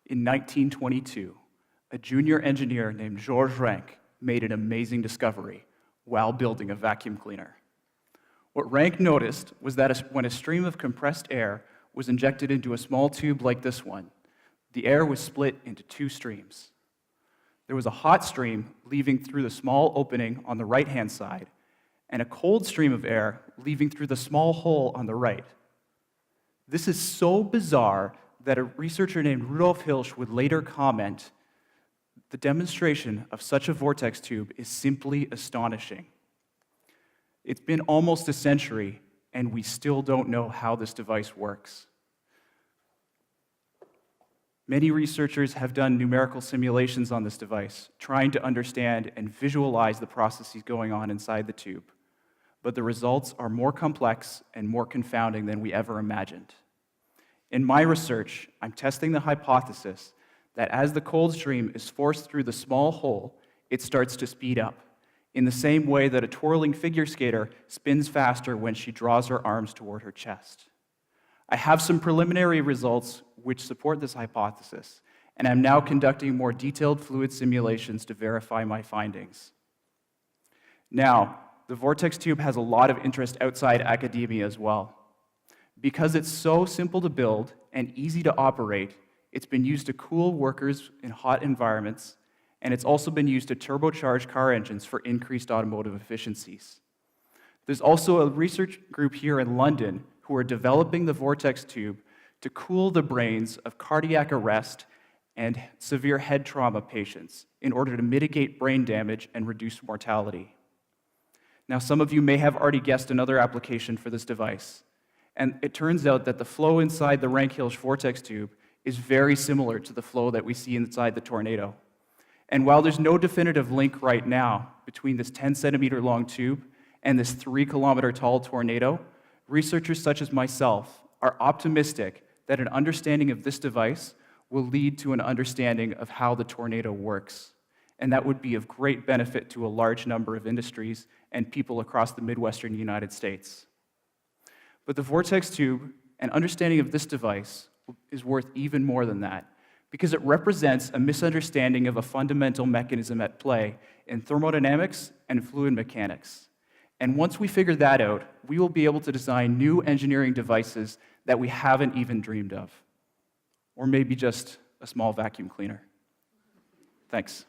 In 1922, a junior engineer named Georges Ranque made an amazing discovery while building a vacuum cleaner. What Ranque noticed was that when a stream of compressed air was injected into a small tube like this one, the air was split into two streams. There was a hot stream leaving through the small opening on the right-hand side, and a cold stream of air leaving through the small hole on the right. This is so bizarre that a researcher named Ranque-Hilsch would later comment, "The demonstration of such a vortex tube is simply astonishing." It's been almost a century, and we still don't know how this device works. Many researchers have done numerical simulations on this device, trying to understand and visualize the processes going on inside the tube. But the results are more complex and more confounding than we ever imagined. In my research, I'm testing the hypothesis that as the cold stream is forced through the small hole, it starts to speed up, in the same way that a twirling figure skater spins faster when she draws her arms toward her chest. I have some preliminary results which support this hypothesis, and I'm now conducting more detailed fluid simulations to verify my findings. Now, the vortex tube has a lot of interest outside academia as well. Because it's so simple to build and easy to operate, it's been used to cool workers in hot environments, and it's also been used to turbocharge car engines for increased automotive efficiencies. There's also a research group here in London who are developing the vortex tube to cool the brains of cardiac arrest and severe head trauma patients in order to mitigate brain damage and reduce mortality. Now, some of you may have already guessed another application for this device, and it turns out that the flow inside the Ranque-Hilsch vortex tube is very similar to the flow that we see inside the tornado. And while there's no definitive link right now between this 10-centimeter long tube and this 3-kilometer tall tornado, researchers such as myself are optimistic that an understanding of this device will lead to an understanding of how the tornado works. And that would be of great benefit to a large number of industries and people across the Midwestern United States. But the vortex tube and understanding of this device is worth even more than that, because it represents a misunderstanding of a fundamental mechanism at play in thermodynamics and fluid mechanics. And once we figure that out, we will be able to design new engineering devices that we haven't even dreamed of. Or maybe just a small vacuum cleaner. Thanks.